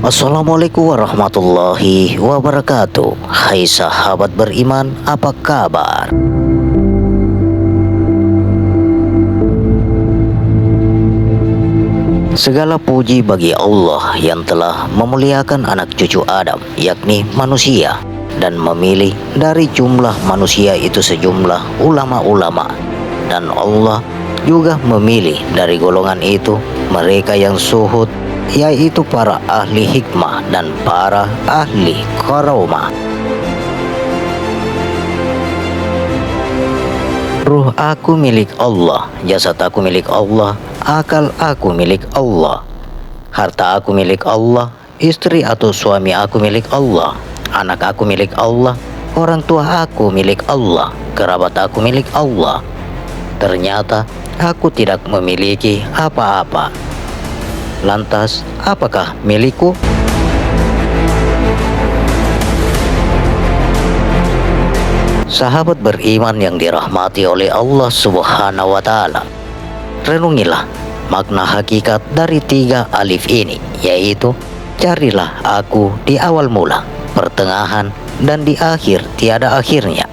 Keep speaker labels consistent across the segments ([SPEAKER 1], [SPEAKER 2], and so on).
[SPEAKER 1] Assalamualaikum warahmatullahi wabarakatuh. Hai sahabat beriman, apa kabar? Segala puji bagi Allah yang telah memuliakan anak cucu Adam, yakni manusia, dan memilih dari jumlah manusia itu sejumlah ulama-ulama. Dan Allah juga memilih dari golongan itu mereka yang zuhud, yaitu para ahli hikmah dan para ahli karamah. Ruh aku milik Allah, jasad aku milik Allah, akal aku milik Allah, harta aku milik Allah, istri atau suami aku milik Allah, anak aku milik Allah, orang tua aku milik Allah, kerabat aku milik Allah. Ternyata aku tidak memiliki apa-apa. Lantas, apakah milikku? Sahabat beriman yang dirahmati oleh Allah Subhanahu wa Ta'ala, renungilah makna hakikat dari 3 alif ini, yaitu carilah aku di awal mula, pertengahan, dan di akhir tiada akhirnya.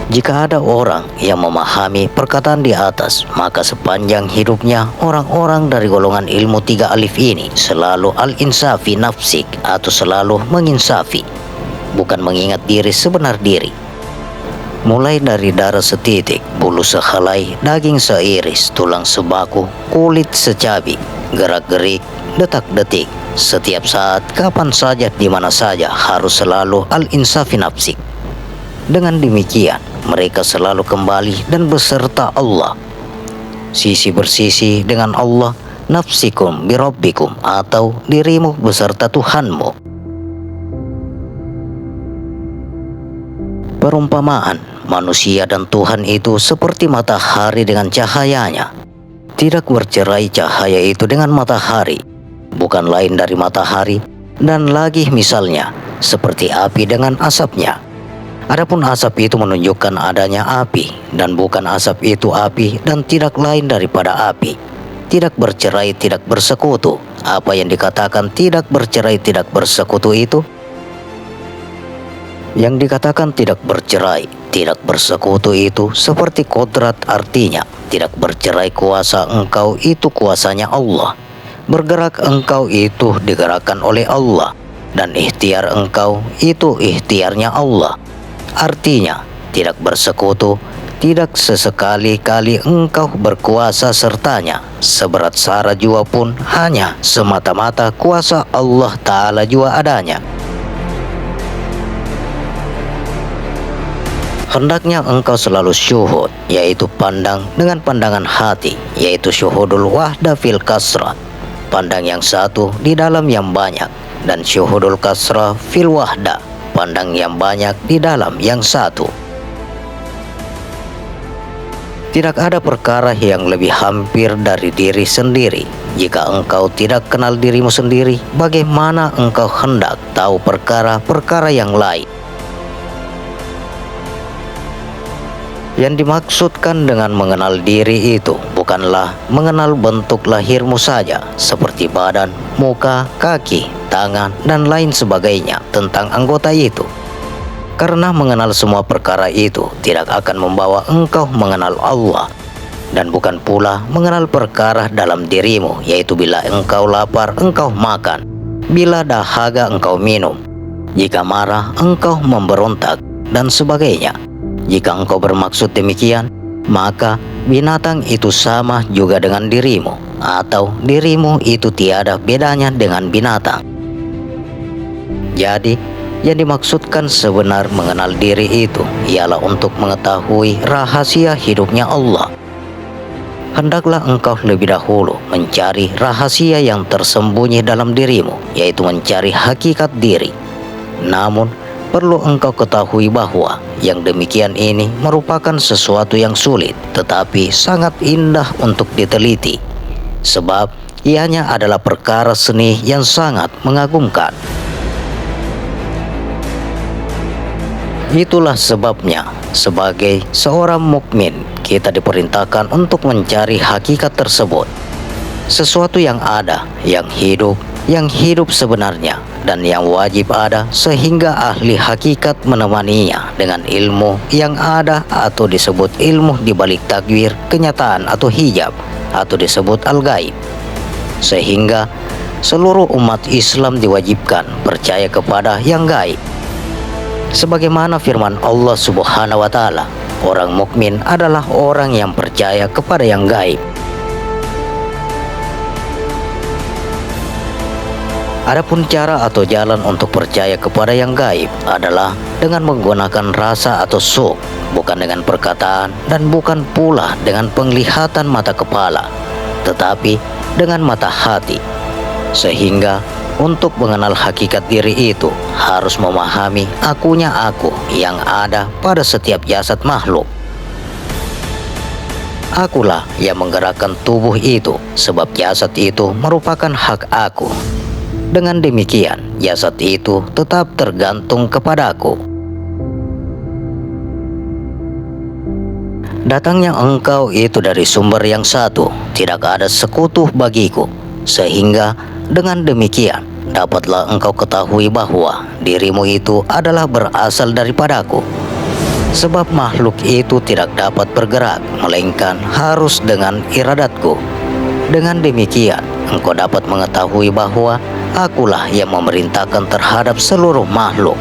[SPEAKER 1] Jika ada orang yang memahami perkataan di atas, maka sepanjang hidupnya orang-orang dari golongan ilmu 3 alif ini selalu al-insafi nafsik, atau selalu menginsafi, bukan mengingat diri sebenar diri. Mulai dari darah setitik, bulu sehelai, daging seiris, tulang sebaku, kulit secabi, gerak-gerik, detak-detik, setiap saat, kapan saja, di mana saja, harus selalu al-insafi nafsik. Dengan demikian, mereka selalu kembali dan beserta Allah. Sisi bersisi dengan Allah, nafsikum birabbikum, atau dirimu beserta Tuhanmu. Perumpamaan manusia dan Tuhan itu seperti matahari dengan cahayanya. Tidak bercerai cahaya itu dengan matahari, bukan lain dari matahari, dan lagi misalnya seperti api dengan asapnya. Adapun asap itu menunjukkan adanya api, dan bukan asap itu api dan tidak lain daripada api. Tidak bercerai, tidak bersekutu. Apa yang dikatakan tidak bercerai, tidak bersekutu itu? Yang dikatakan tidak bercerai, tidak bersekutu itu seperti kodrat, artinya tidak bercerai kuasa engkau itu kuasanya Allah. Bergerak engkau itu digerakkan oleh Allah, dan ikhtiar engkau itu ikhtiarnya Allah. Artinya, tidak bersekutu, tidak sesekali-kali engkau berkuasa sertanya. Seberat sara jua pun hanya semata-mata kuasa Allah Ta'ala jua adanya. Hendaknya engkau selalu syuhud, yaitu pandang dengan pandangan hati, yaitu syuhudul wahda fil kasrah, pandang yang satu di dalam yang banyak, dan syuhudul kasrah fil wahda, pandang yang banyak di dalam yang satu. Tidak ada perkara yang lebih hampir dari diri sendiri. Jika engkau tidak kenal dirimu sendiri, bagaimana engkau hendak tahu perkara-perkara yang lain? Yang dimaksudkan dengan mengenal diri itu bukanlah mengenal bentuk lahirmu saja, seperti badan, muka, kaki, tangan, dan lain sebagainya tentang anggota itu. Karena mengenal semua perkara itu tidak akan membawa engkau mengenal Allah. Dan bukan pula mengenal perkara dalam dirimu, yaitu bila engkau lapar, engkau makan, bila dahaga, engkau minum, jika marah, engkau memberontak, dan sebagainya. Jika engkau bermaksud demikian, maka binatang itu sama juga dengan dirimu, atau dirimu itu tiada bedanya dengan binatang. Jadi, yang dimaksudkan sebenar mengenal diri itu ialah untuk mengetahui rahasia hidupnya Allah. Hendaklah engkau lebih dahulu mencari rahasia yang tersembunyi dalam dirimu, yaitu mencari hakikat diri. Namun, perlu engkau ketahui bahwa yang demikian ini merupakan sesuatu yang sulit, tetapi sangat indah untuk diteliti. Sebab ianya adalah perkara seni yang sangat mengagumkan. Itulah sebabnya, sebagai seorang mukmin, kita diperintahkan untuk mencari hakikat tersebut. sesuatu yang ada, yang hidup sebenarnya, dan yang wajib ada sehingga ahli hakikat menemaninya dengan ilmu yang ada atau disebut ilmu di balik takwir, kenyataan atau hijab atau disebut al-gaib. Sehingga seluruh umat Islam diwajibkan percaya kepada yang gaib. Sebagaimana firman Allah Subhanahu wa taala, orang mukmin adalah orang yang percaya kepada yang gaib. Adapun cara atau jalan untuk percaya kepada yang gaib adalah dengan menggunakan rasa atau syuk, bukan dengan perkataan dan bukan pula dengan penglihatan mata kepala, tetapi dengan mata hati. Sehingga untuk mengenal hakikat diri itu harus memahami akunya aku yang ada pada setiap jasad makhluk. Akulah yang menggerakkan tubuh itu sebab jasad itu merupakan hak aku. Dengan demikian, jasad itu tetap tergantung kepadaku. Datangnya engkau itu dari sumber yang satu, tidak ada sekutu bagiku. Sehingga dengan demikian, dapatlah engkau ketahui bahwa dirimu itu adalah berasal daripadaku. Sebab makhluk itu tidak dapat bergerak, melainkan harus dengan iradatku. Dengan demikian, engkau dapat mengetahui bahwa akulah yang memerintahkan terhadap seluruh makhluk,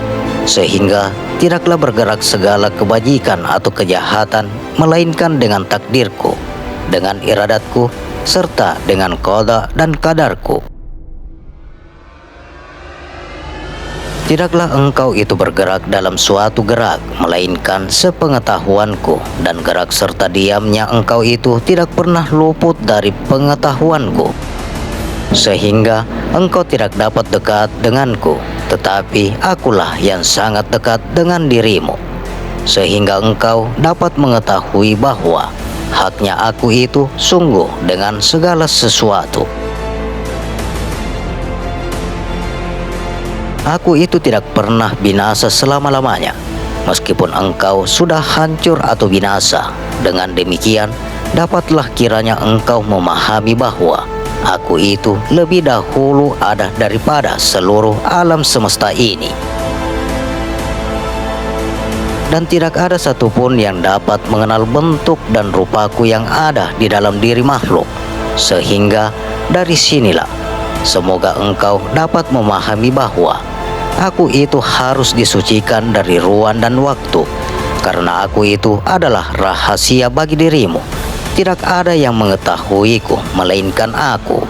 [SPEAKER 1] sehingga tidaklah bergerak segala kebajikan atau kejahatan, melainkan dengan takdirku, dengan iradatku, serta dengan qada dan qadarku. Tidaklah engkau itu bergerak dalam suatu gerak, melainkan sepengetahuanku, dan gerak serta diamnya engkau itu tidak pernah luput dari pengetahuanku. Sehingga engkau tidak dapat dekat denganku, tetapi akulah yang sangat dekat dengan dirimu. Sehingga engkau dapat mengetahui bahwa haknya aku itu sungguh dengan segala sesuatu. Aku itu tidak pernah binasa selama-lamanya, meskipun engkau sudah hancur atau binasa. Dengan demikian, dapatlah kiranya engkau memahami bahwa aku itu lebih dahulu ada daripada seluruh alam semesta ini. Dan tidak ada satupun yang dapat mengenal bentuk dan rupaku yang ada di dalam diri makhluk. Sehingga dari sinilah, semoga engkau dapat memahami bahwa aku itu harus disucikan dari ruang dan waktu, karena aku itu adalah rahasia bagi dirimu. Tidak ada yang mengetahuiku melainkan aku.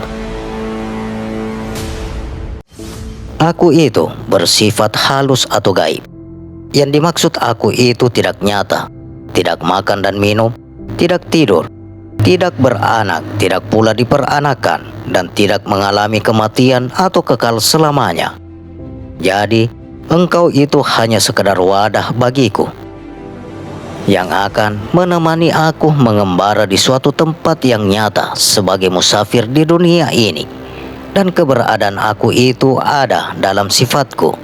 [SPEAKER 1] Aku itu bersifat halus atau gaib. Yang dimaksud aku itu tidak nyata, tidak makan dan minum, tidak tidur, tidak beranak, tidak pula diperanakan, dan tidak mengalami kematian atau kekal selamanya. Jadi, engkau itu hanya sekedar wadah bagiku, yang akan menemani aku mengembara di suatu tempat yang nyata sebagai musafir di dunia ini. Dan keberadaan aku itu ada dalam sifatku.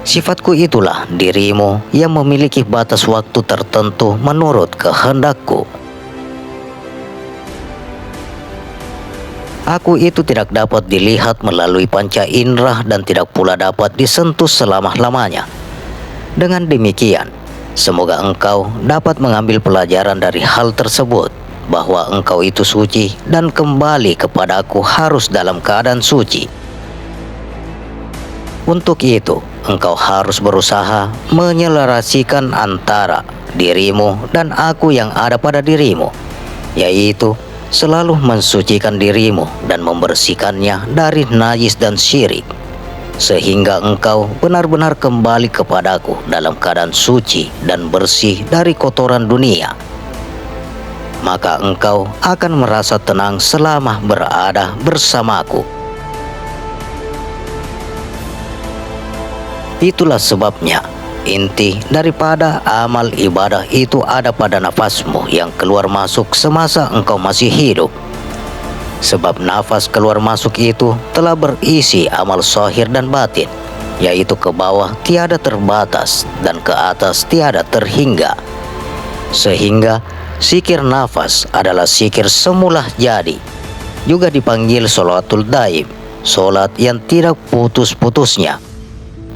[SPEAKER 1] Sifatku itulah dirimu yang memiliki batas waktu tertentu menurut kehendakku. Aku itu tidak dapat dilihat melalui panca indera dan tidak pula dapat disentuh selama-lamanya. Dengan demikian, semoga engkau dapat mengambil pelajaran dari hal tersebut, bahwa engkau itu suci dan kembali kepadaku harus dalam keadaan suci. Untuk itu, engkau harus berusaha menyelarasikan antara dirimu dan aku yang ada pada dirimu, yaitu selalu mensucikan dirimu dan membersihkannya dari najis dan syirik, sehingga engkau benar-benar kembali kepadaku dalam keadaan suci dan bersih dari kotoran dunia. Maka engkau akan merasa tenang selama berada bersamaku. Itulah sebabnya inti daripada amal ibadah itu ada pada nafasmu yang keluar masuk semasa engkau masih hidup. Sebab nafas keluar masuk itu telah berisi amal zahir dan batin, yaitu ke bawah tiada terbatas dan ke atas tiada terhingga. Sehingga sikir nafas adalah sikir semula jadi, juga dipanggil sholatul daim, sholat yang tidak putus-putusnya.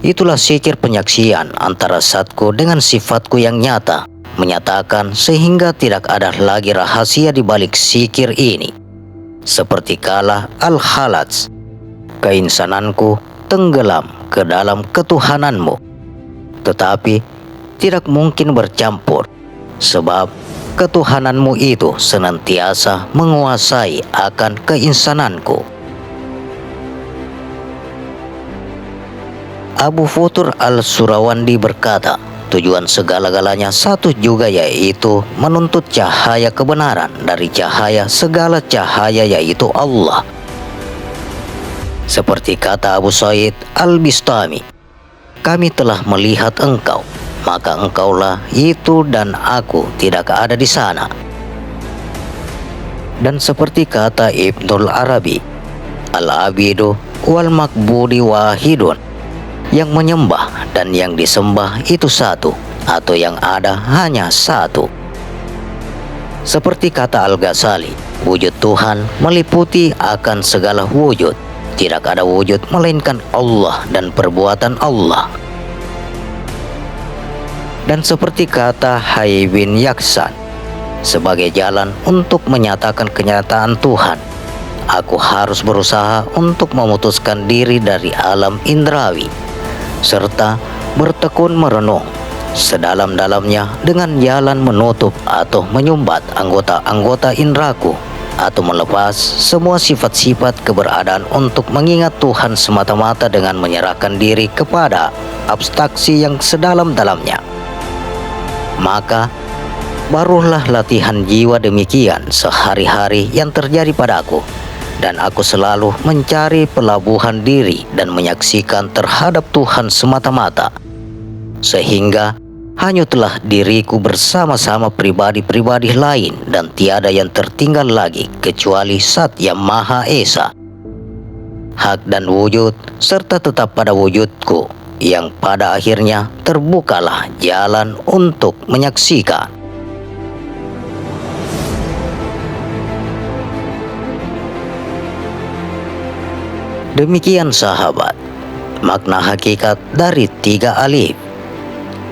[SPEAKER 1] Itulah zikir penyaksian antara zatku dengan sifatku yang nyata, menyatakan sehingga tidak ada lagi rahasia di balik zikir ini. Seperti kala al-halaj, keinsananku tenggelam ke dalam ketuhananmu, tetapi tidak mungkin bercampur, sebab ketuhananmu itu senantiasa menguasai akan keinsananku. Abu Futur al-Surawandi berkata, tujuan segala-galanya satu juga, yaitu menuntut cahaya kebenaran dari cahaya segala cahaya, yaitu Allah. Seperti kata Abu Said al-Bistami, kami telah melihat engkau, maka engkaulah itu dan aku tidak ada di sana. Dan seperti kata Ibnul Arabi, al-abidu wal makbudi wahidun, yang menyembah dan yang disembah itu satu, atau yang ada hanya satu. Seperti kata Al-Ghazali, wujud Tuhan meliputi akan segala wujud. Tidak ada wujud melainkan Allah dan perbuatan Allah. Dan seperti kata Hayy bin Yaksan, sebagai jalan untuk menyatakan kenyataan Tuhan, aku harus berusaha untuk memutuskan diri dari alam indrawi, serta bertekun merenung sedalam-dalamnya dengan jalan menutup atau menyumbat anggota-anggota indraku, atau melepas semua sifat-sifat keberadaan untuk mengingat Tuhan semata-mata dengan menyerahkan diri kepada abstraksi yang sedalam-dalamnya. Maka barulah latihan jiwa demikian sehari-hari yang terjadi padaku, dan aku selalu mencari pelabuhan diri dan menyaksikan terhadap Tuhan semata-mata, sehingga hanyutlah diriku bersama-sama pribadi-pribadi lain, dan tiada yang tertinggal lagi kecuali Zat yang Maha Esa, hak dan wujud, serta tetap pada wujudku, yang pada akhirnya terbukalah jalan untuk menyaksikan. Demikian sahabat, makna hakikat dari 3 alif.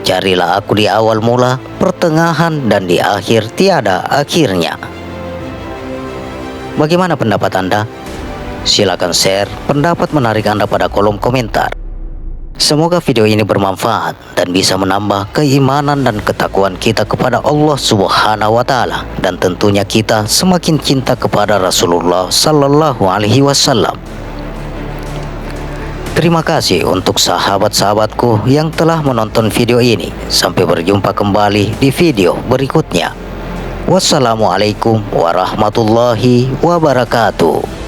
[SPEAKER 1] Carilah aku di awal mula, pertengahan, dan di akhir tiada akhirnya. Bagaimana pendapat Anda? Silakan share pendapat menarik Anda pada kolom komentar. Semoga video ini bermanfaat dan bisa menambah keimanan dan ketakwaan kita kepada Allah Subhanahu wa Ta'ala, dan tentunya kita semakin cinta kepada Rasulullah Sallallahu Alaihi Wasallam. Terima kasih untuk sahabat-sahabatku yang telah menonton video ini. Sampai berjumpa kembali di video berikutnya. Wassalamualaikum warahmatullahi wabarakatuh.